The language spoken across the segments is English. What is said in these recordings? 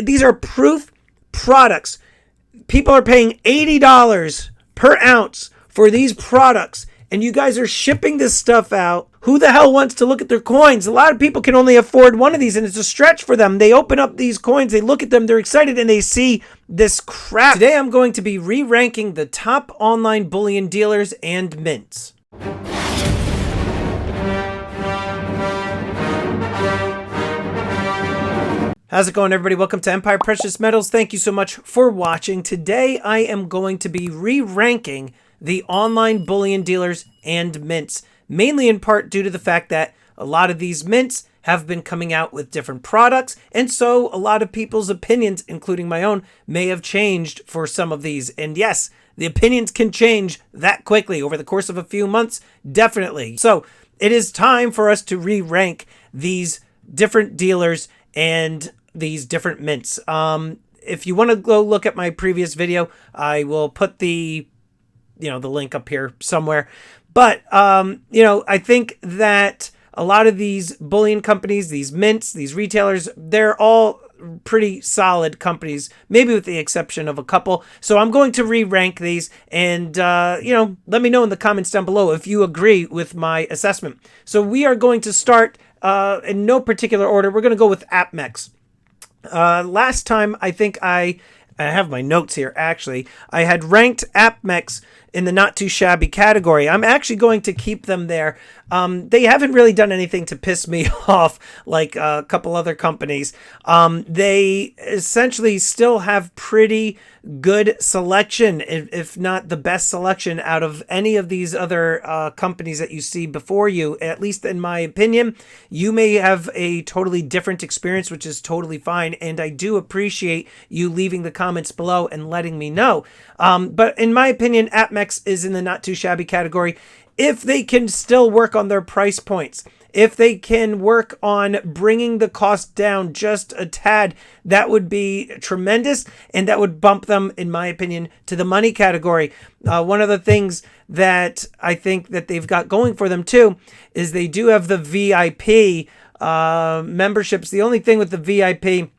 These are proof products. People are paying $80 per ounce for these products, and you guys are shipping this stuff out. Who the hell wants to look at their coins? A lot of people can only afford one of these, and it's a stretch for them. They open up these coins, they look at them, they're excited, and they see this crap. Today I'm going to be re-ranking the top online bullion dealers and mints. How's it going, everybody? Welcome to Empire Precious Metals. Thank you so much for watching. Today I am going to be re-ranking the online bullion dealers and mints, mainly in part due to the fact that a lot of these mints have been coming out with different products, and so a lot of people's opinions, including my own, may have changed for some of these. And yes, the opinions can change that quickly over the course of a few months, definitely. So it is time for us to re-rank these different dealers and these different mints. If you want to go look at my previous video, I will put the link up here somewhere. But, I think that a lot of these bullion companies, these mints, these retailers, they're all pretty solid companies, maybe with the exception of a couple. So I'm going to re-rank these, and, let me know in the comments down below if you agree with my assessment. So we are going to start in no particular order. We're going to go with APMEX. Last time, I think I have my notes here, actually. I had ranked APMEX in the not too shabby category. I'm actually going to keep them there. They haven't really done anything to piss me off like a couple other companies. They essentially still have pretty good selection, if not the best selection out of any of these other companies that you see before you, at least in my opinion. You may have a totally different experience, which is totally fine, and I do appreciate you leaving the comments below and letting me know. But in my opinion, APMEX is in the not too shabby category if they can still work on their price points. If they can work on bringing the cost down just a tad, that would be tremendous, and that would bump them, in my opinion, to the money category. One of the things that I think that they've got going for them too is they do have the VIP memberships. The only thing with the VIP,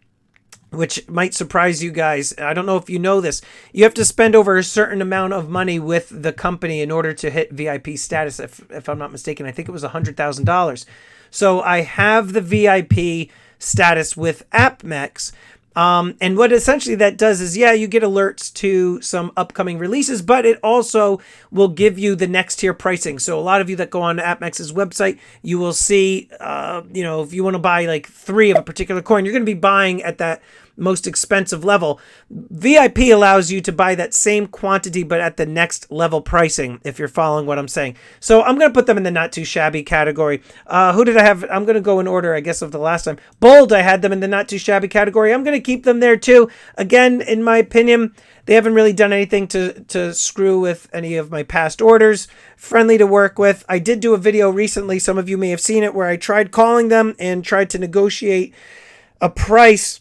which might surprise you guys, I don't know if you know this, you have to spend over a certain amount of money with the company in order to hit VIP status, if I'm not mistaken. I think it was $100,000. So I have the VIP status with APMEX. And what essentially that does is, yeah, you get alerts to some upcoming releases, but it also will give you the next tier pricing. So a lot of you that go on APMEX's website, you will see, if you want to buy like 3 of a particular coin, you're going to be buying at that most expensive level. VIP allows you to buy that same quantity, but at the next level pricing, if you're following what I'm saying. So I'm going to put them in the not too shabby category. Who did I have? I'm going to go in order, I guess, of the last time. Bold, I had them in the not too shabby category. I'm going to keep them there too. Again, in my opinion, they haven't really done anything to screw with any of my past orders. Friendly to work with. I did do a video recently, some of you may have seen it, where I tried calling them and tried to negotiate a price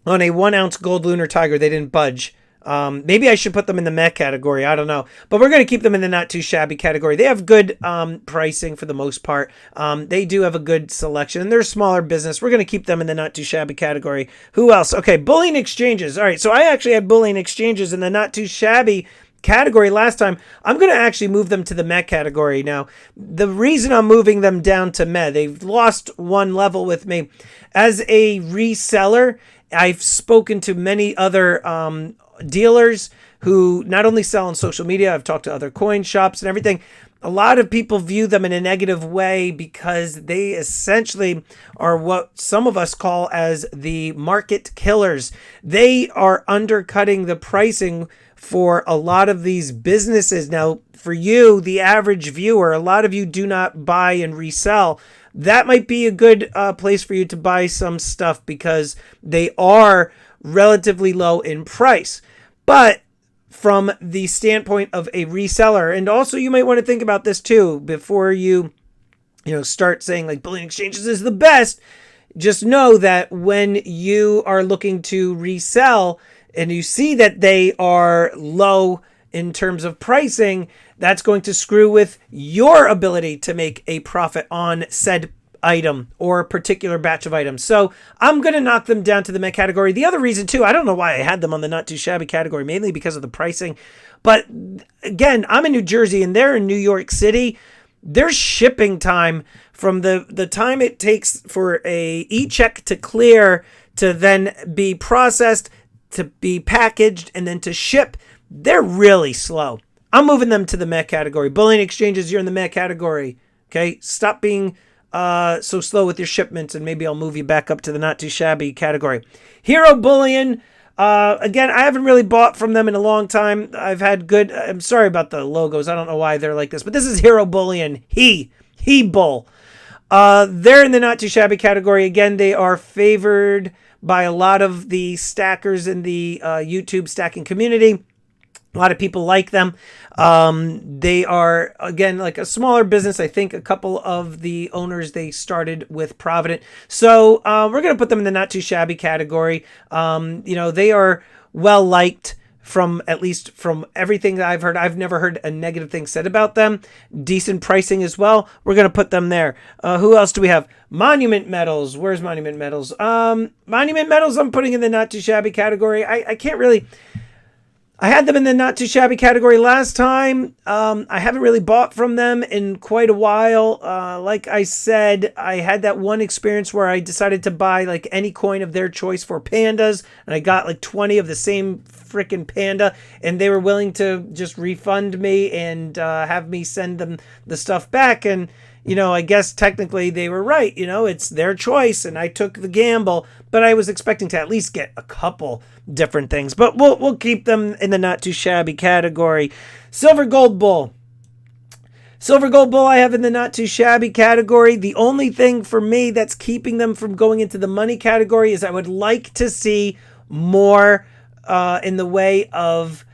on a 1 ounce gold lunar tiger. They didn't budge. Maybe I should put them in the meh category. I don't know. But we're going to keep them in the not too shabby category. They have good pricing for the most part. They do have a good selection, and they're a smaller business. We're going to keep them in the not too shabby category. Who else? Okay, bullion exchanges. All right, so I actually had bullion exchanges in the not too shabby category last time. I'm going to actually move them to the meh category now. The reason I'm moving them down to meh, they've lost 1 level with me. As a reseller, I've spoken to many other dealers who not only sell on social media, I've talked to other coin shops and everything. A lot of people view them in a negative way because they essentially are what some of us call as the market killers. They are undercutting the pricing for a lot of these businesses. Now, for you, the average viewer, a lot of you do not buy and resell. That might be a good place for you to buy some stuff because they are relatively low in price. But from the standpoint of a reseller, and also you might want to think about this too before you start saying like bullion exchanges is the best. Just know that when you are looking to resell and you see that they are low in terms of pricing, that's going to screw with your ability to make a profit on said item or a particular batch of items. So I'm going to knock them down to the meh category. The other reason too, I don't know why I had them on the not too shabby category, mainly because of the pricing. But again, I'm in New Jersey and they're in New York City. Their shipping time from the time it takes for a e-check to clear to then be processed, to be packaged, and then to ship, they're really slow. I'm moving them to the meh category. Bullion exchanges, you're in the meh category. Okay, stop being so slow with your shipments, and maybe I'll move you back up to the not too shabby category. Hero Bullion. Again, I haven't really bought from them in a long time. I've had good, I'm sorry about the logos. I don't know why they're like this, but this is Hero Bullion. He Bull. They're in the not too shabby category. Again, they are favored by a lot of the stackers in the YouTube stacking community. A lot of people like them. They are, again, like a smaller business. I think a couple of the owners, they started with Provident. So we're going to put them in the not too shabby category. They are well liked from, at least from everything that I've heard. I've never heard a negative thing said about them. Decent pricing as well. We're going to put them there. Who else do we have? Monument Metals. Where's Monument Metals? Monument Metals, I'm putting in the not too shabby category. I can't really... I had them in the not too shabby category last time. I haven't really bought from them in quite a while. Like I said, I had that one experience where I decided to buy like any coin of their choice for pandas, and I got like 20 of the same freaking panda, and they were willing to just refund me and have me send them the stuff back. And I guess technically they were right. It's their choice, and I took the gamble. But I was expecting to at least get a couple different things. But we'll keep them in the not too shabby category. Silver Gold Bull. Silver Gold Bull I have in the not too shabby category. The only thing for me that's keeping them from going into the money category is I would like to see more in the way of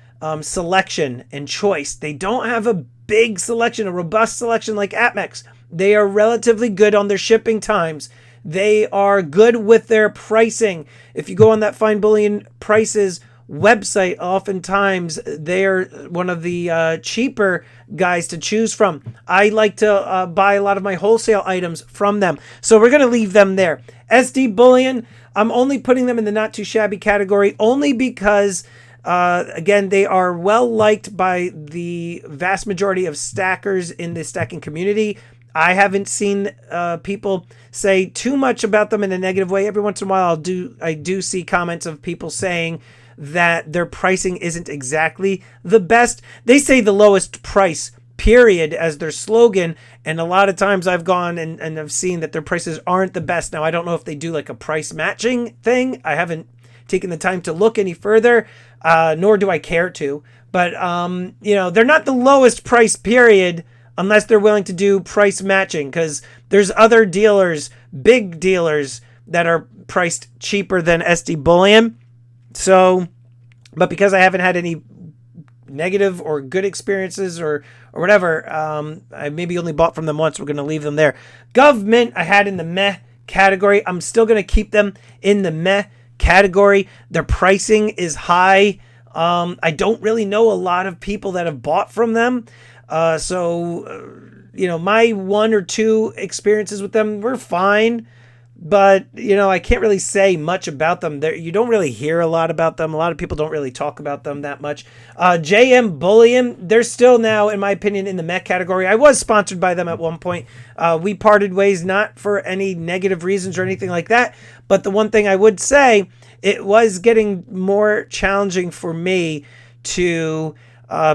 selection and choice. They don't have a big selection, a robust selection like APMEX. They are relatively good on their shipping times. They are good with their pricing. If you go on that Fine Bullion Prices website, oftentimes they're one of the cheaper guys to choose from. I like to buy a lot of my wholesale items from them. So we're going to leave them there. SD Bullion, I'm only putting them in the not too shabby category only because again, they are well liked by the vast majority of stackers in the stacking community. I haven't seen people say too much about them in a negative way. Every once in a while, I do see comments of people saying that their pricing isn't exactly the best. They say the lowest price, period, as their slogan. And a lot of times I've gone and I've seen that their prices aren't the best. Now, I don't know if they do like a price matching thing. I haven't taken the time to look any further, nor do I care to. But, they're not the lowest price, period, unless they're willing to do price matching, because there's other dealers, big dealers, that are priced cheaper than SD Bullion. So, but because I haven't had any negative or good experiences or whatever, I maybe only bought from them once. We're going to leave them there. Government, I had in the meh category. I'm still going to keep them in the meh category. Their pricing is high. I don't really know a lot of people that have bought from them. My one or two experiences with them were fine, but, I can't really say much about them. You don't really hear a lot about them. A lot of people don't really talk about them that much. JM Bullion, they're still now, in my opinion, in the meh category. I was sponsored by them at one point. We parted ways, not for any negative reasons or anything like that. But the one thing I would say, it was getting more challenging for me to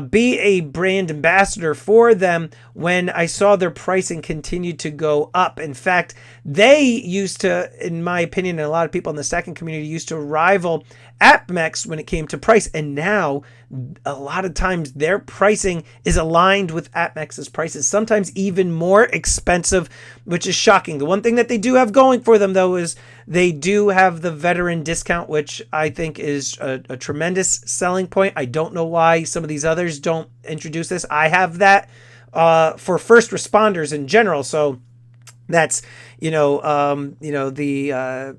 be a brand ambassador for them when I saw their pricing continue to go up. In fact, they used to, in my opinion, and a lot of people in the stacking community used to rival APMEX when it came to price. And now a lot of times their pricing is aligned with APMEX's prices, sometimes even more expensive, which is shocking. The one thing that they do have going for them, though, is they do have the veteran discount, which I think is a tremendous selling point. I don't know why some of these others don't introduce this. I have that for first responders in general. So that's, the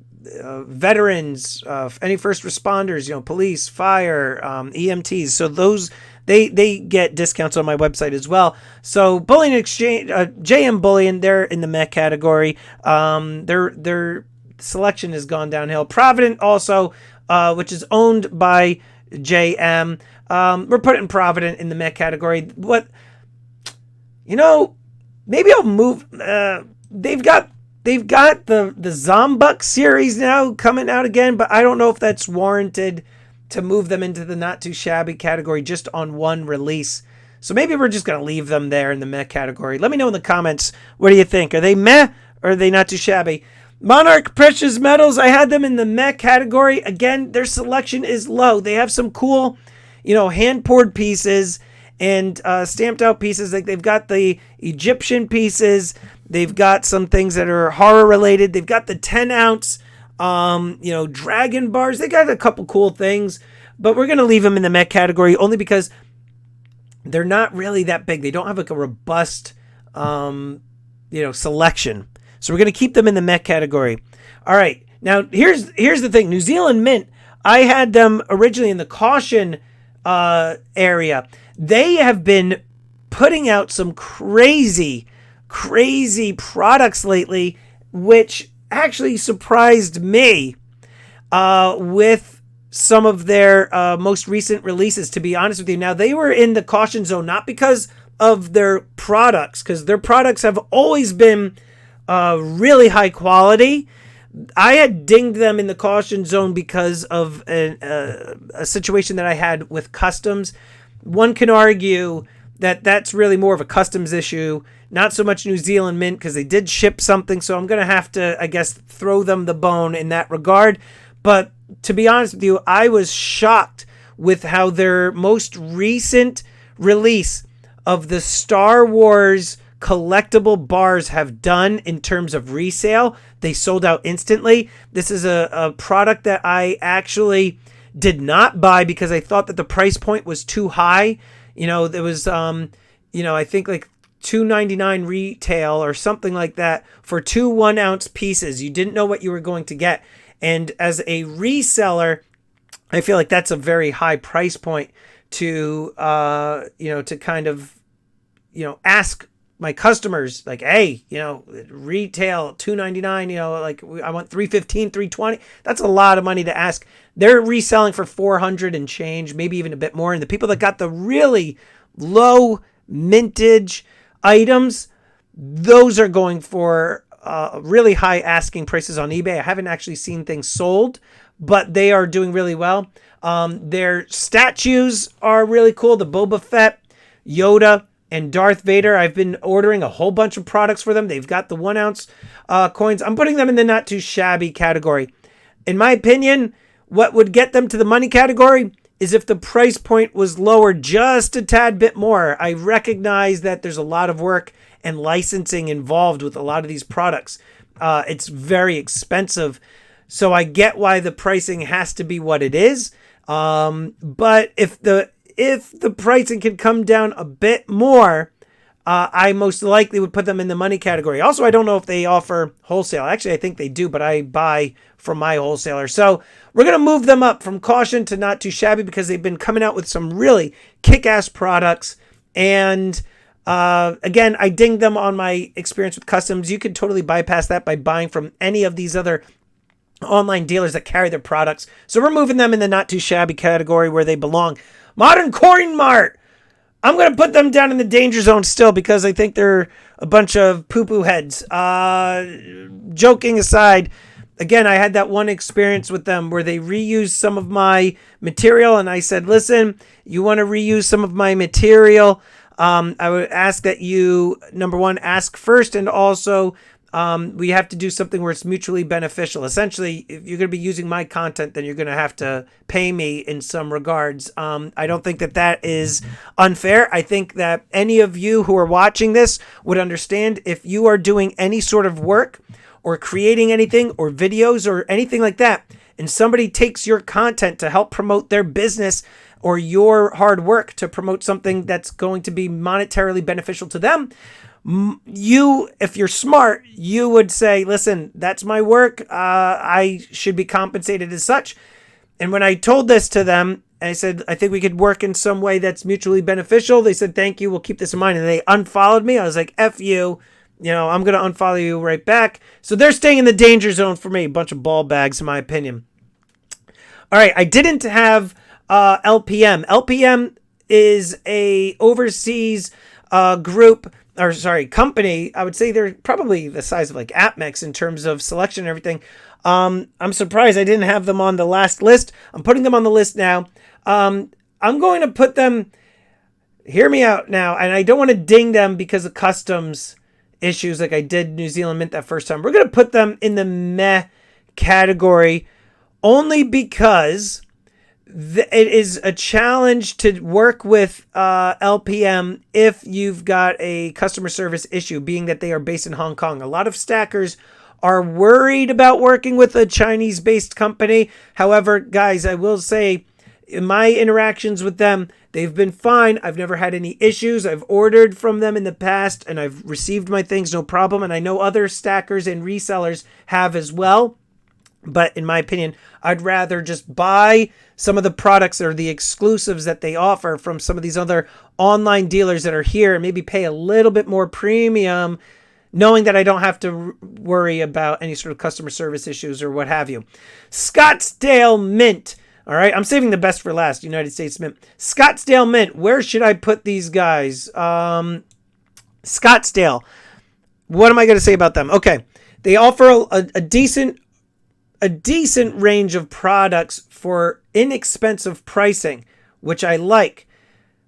veterans, any first responders, police, fire, EMTs. So those they get discounts on my website as well. So Bullion Exchange, JM Bullion, they're in the mech category. Their selection has gone downhill. Provident also, which is owned by JM. We're putting Provident in the mech category. Maybe I'll move. They've got the Zombuk series now coming out again, but I don't know if that's warranted to move them into the not too shabby category just on one release. So maybe we're just going to leave them there in the meh category. Let me know in the comments, what do you think? Are they meh or are they not too shabby? Monarch Precious Metals, I had them in the meh category. Again, their selection is low. They have some cool, hand-poured pieces and stamped out pieces. Like they've got the Egyptian pieces. They've got some things that are horror related. They've got the 10-ounce, dragon bars. They got a couple cool things, but we're going to leave them in the mech category only because they're not really that big. They don't have like a robust, selection. So we're going to keep them in the mech category. All right. Now here's the thing. New Zealand Mint, I had them originally in the caution area. They have been putting out some crazy products lately, which actually surprised me with some of their most recent releases, to be honest with you. Now, they were in the caution zone, not because of their products, because their products have always been really high quality. I had dinged them in the caution zone because of a situation that I had with customs. One can argue that that's really more of a customs issue, not so much New Zealand Mint, because they did ship something. So I'm going to have to, I guess, throw them the bone in that regard. But to be honest with you, I was shocked with how their most recent release of the Star Wars collectible bars have done in terms of resale. They sold out instantly. This is a product that I actually did not buy because I thought that the price point was too high. There was, I think like $2.99 retail or something like that for 2 1-ounce pieces. You didn't know what you were going to get. And as a reseller, I feel like that's a very high price point to, to kind of, ask my customers like, hey, retail $2.99, like I want $3.15, $3.20. That's a lot of money to ask. They're reselling for $400 and change, maybe even a bit more. And the people that got the really low mintage items, those are going for really high asking prices on eBay. I haven't actually seen things sold, but they are doing really well. Their statues are really cool. The Boba Fett, Yoda, and Darth Vader. I've been ordering a whole bunch of products for them. They've got the 1-ounce coins. I'm putting them in the not too shabby category. In my opinion, what would get them to the money category is if the price point was lower just a tad bit more. I recognize that there's a lot of work and licensing involved with a lot of these products. It's very expensive. So I get why the pricing has to be what it is. But if the pricing can come down a bit more, I most likely would put them in the money category. Also, I don't know if they offer wholesale. Actually, I think they do, but I buy from my wholesaler. So we're going to move them up from caution to not too shabby because they've been coming out with some really kick-ass products. And again, I dinged them on my experience with customs. You could totally bypass that by buying from any of these other online dealers that carry their products. So we're moving them in the not too shabby category where they belong. Modern Coin Mart. I'm going to put them down in the danger zone still because I think they're a bunch of poo-poo heads. Joking aside, again, I had that one experience with them where they reused some of my material, and I said, listen, you want to reuse some of my material? I would ask that you, number one, ask first, and also we have to do something where it's mutually beneficial. Essentially, if you're going to be using my content, then you're going to have to pay me in some regards. I don't think that is unfair. I think that any of you who are watching this would understand if you are doing any sort of work or creating anything or videos or anything like that, and somebody takes your content to help promote their business or your hard work to promote something that's going to be monetarily beneficial to them, You, if you're smart, you would say, listen, that's my work. I should be compensated as such. And when I told this to them, I said, I think we could work in some way that's mutually beneficial. They said, thank you. We'll keep this in mind. And they unfollowed me. I was like, F you. I'm going to unfollow you right back. So they're staying in the danger zone for me. A bunch of ball bags, in my opinion. All right. I didn't have LPM. LPM is a overseas company. I would say they're probably the size of like AppMex in terms of selection and everything. I'm surprised I didn't have them on the last list. I'm putting them on the list now. I'm going to put them, hear me out now, and I don't want to ding them because of customs issues like I did New Zealand Mint that first time. We're going to put them in the meh category only because it is a challenge to work with LPM if you've got a customer service issue, being that they are based in Hong Kong. A lot of stackers are worried about working with a Chinese-based company. However, guys, I will say, in my interactions with them, they've been fine. I've never had any issues. I've ordered from them in the past, and I've received my things, no problem. And I know other stackers and resellers have as well. But in my opinion, I'd rather just buy some of the products or the exclusives that they offer from some of these other online dealers that are here and maybe pay a little bit more premium, knowing that I don't have to worry about any sort of customer service issues or what have you. Scottsdale Mint. All right, I'm saving the best for last, United States Mint. Scottsdale Mint, where should I put these guys? Scottsdale. What am I going to say about them? Okay, they offer a decent range of products for inexpensive pricing, which I like.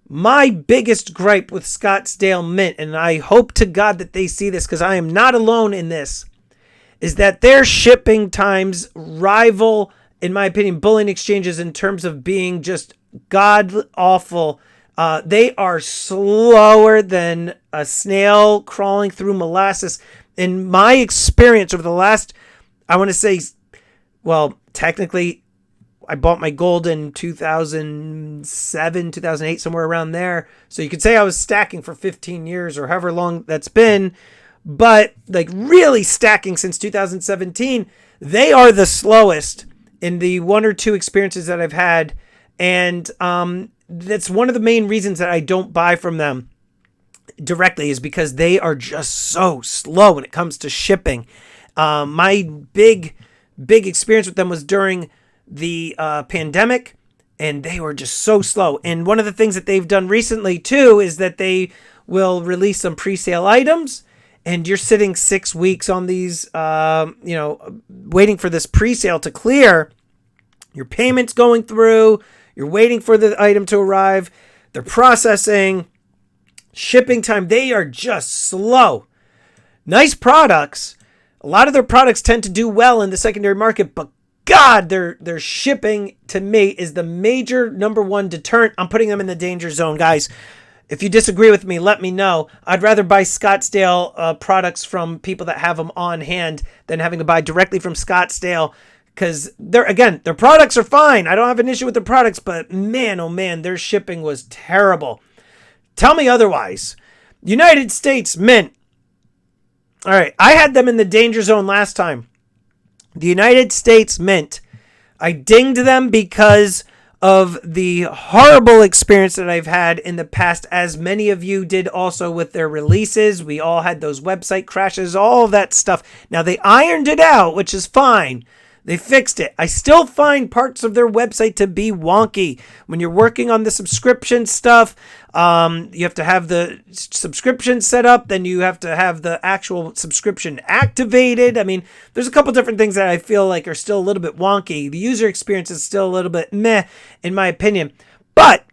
My biggest gripe with Scottsdale Mint, and I hope to God that they see this because I am not alone in this, is that their shipping times rival, in my opinion, bullion exchanges in terms of being just god-awful. They are slower than a snail crawling through molasses. In my experience over the last, I want to say, well, technically, I bought my gold in 2007, 2008, somewhere around there. So you could say I was stacking for 15 years or however long that's been. But like really stacking since 2017, they are the slowest in the one or two experiences that I've had. And that's one of the main reasons that I don't buy from them directly, is because they are just so slow when it comes to shipping. My big experience with them was during the pandemic, and they were just so slow. And one of the things that they've done recently too is that they will release some pre-sale items, and you're sitting 6 weeks on these, waiting for this pre-sale to clear. Your payment's going through, you're waiting for the item to arrive, they're processing, shipping time, they are just slow. Nice products. A lot of their products tend to do well in the secondary market, but God, their shipping to me is the major number one deterrent. I'm putting them in the danger zone, guys. If you disagree with me, let me know. I'd rather buy Scottsdale products from people that have them on hand than having to buy directly from Scottsdale, because their products are fine. I don't have an issue with their products, but man, oh man, their shipping was terrible. Tell me otherwise. United States Mint. All right, I had them in the danger zone last time. The United States Mint, I dinged them because of the horrible experience that I've had in the past, as many of you did also with their releases. We all had those website crashes, all of that stuff. Now, they ironed it out, which is fine. They fixed it. I still find parts of their website to be wonky. When you're working on the subscription stuff, you have to have the subscription set up, then you have to have the actual subscription activated. I mean, there's a couple different things that I feel like are still a little bit wonky. The user experience is still a little bit meh, in my opinion. But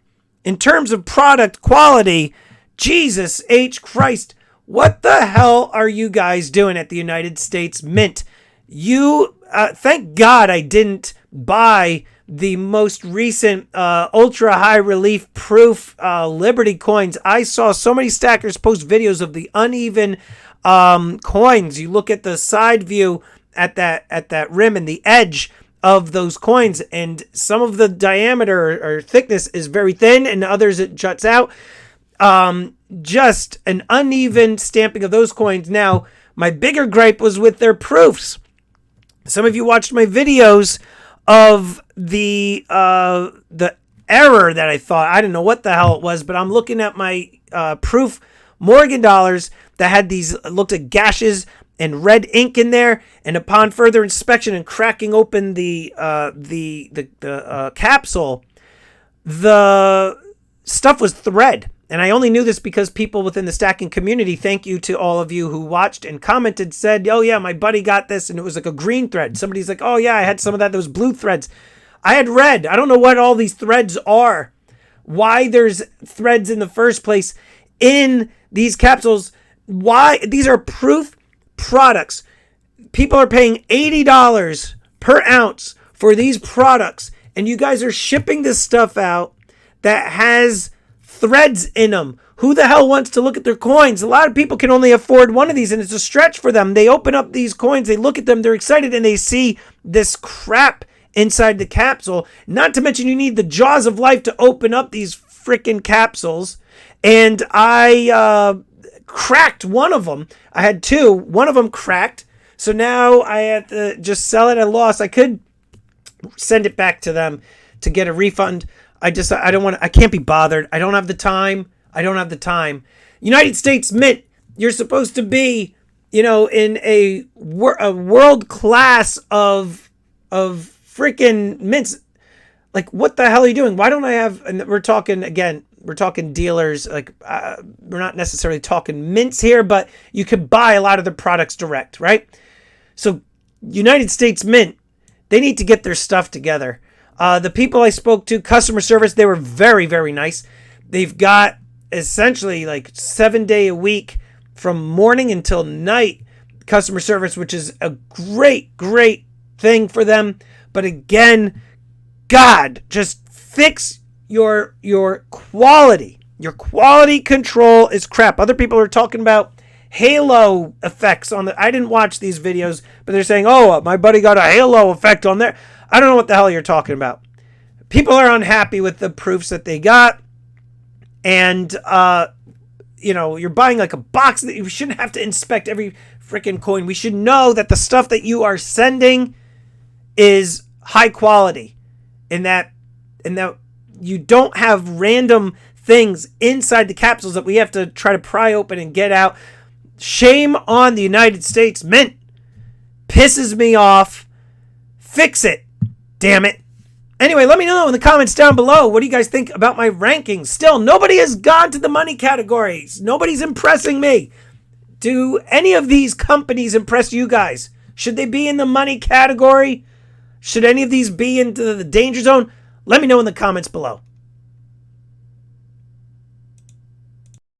in terms of product quality, Jesus H. Christ, what the hell are you guys doing at the United States Mint? Thank God I didn't buy the most recent ultra high relief proof Liberty coins. I saw so many stackers post videos of the uneven coins. You look at the side view at that rim and the edge of those coins, and some of the diameter or thickness is very thin, and others it juts out. Just an uneven stamping of those coins. Now, my bigger gripe was with their proofs. Some of you watched my videos of the error that I thought. I didn't know what the hell it was, but I'm looking at my proof Morgan dollars that had these, looked at gashes and red ink in there, and upon further inspection and cracking open the capsule, the stuff was thread. And I only knew this because people within the stacking community, thank you to all of you who watched and commented, said, oh yeah, my buddy got this, and it was like a green thread. Somebody's like, oh yeah, I had some of that, those blue threads. I had red. I don't know what all these threads are. Why there's threads in the first place in these capsules. Why? These are proof products. People are paying $80 per ounce for these products, and you guys are shipping this stuff out that has threads in them. Who the hell wants to look at their coins? A lot of people can only afford one of these, and it's a stretch for them. They open up these coins, they look at them, they're excited, and they see this crap inside the capsule. Not to mention you need the jaws of life to open up these freaking capsules. And I cracked one of them. I had two. One of them cracked. So now I had to just sell it at a loss. I could send it back to them to get a refund. I don't want to, I can't be bothered. I don't have the time. United States Mint, you're supposed to be, in a world class of freaking mints. Like, what the hell are you doing? Why don't I have, and we're talking dealers, like, we're not necessarily talking mints here, but you could buy a lot of the products direct, right? So United States Mint, they need to get their stuff together. The people I spoke to, customer service, they were very, very nice. They've got essentially like 7 day a week from morning until night customer service, which is a great, great thing for them. But again, God, just fix your quality. Your quality control is crap. Other people are talking about halo effects on the, I didn't watch these videos, but they're saying, oh, my buddy got a halo effect on there. I don't know what the hell you're talking about. People are unhappy with the proofs that they got. And, you're buying like a box that you shouldn't have to inspect every freaking coin. We should know that the stuff that you are sending is high quality, and that you don't have random things inside the capsules that we have to try to pry open and get out. Shame on the United States Mint. Pisses me off. Fix it. Damn it. Anyway, let me know in the comments down below. What do you guys think about my rankings? Still, nobody has gone to the money categories. Nobody's impressing me. Do any of these companies impress you guys? Should they be in the money category? Should any of these be into the danger zone? Let me know in the comments below.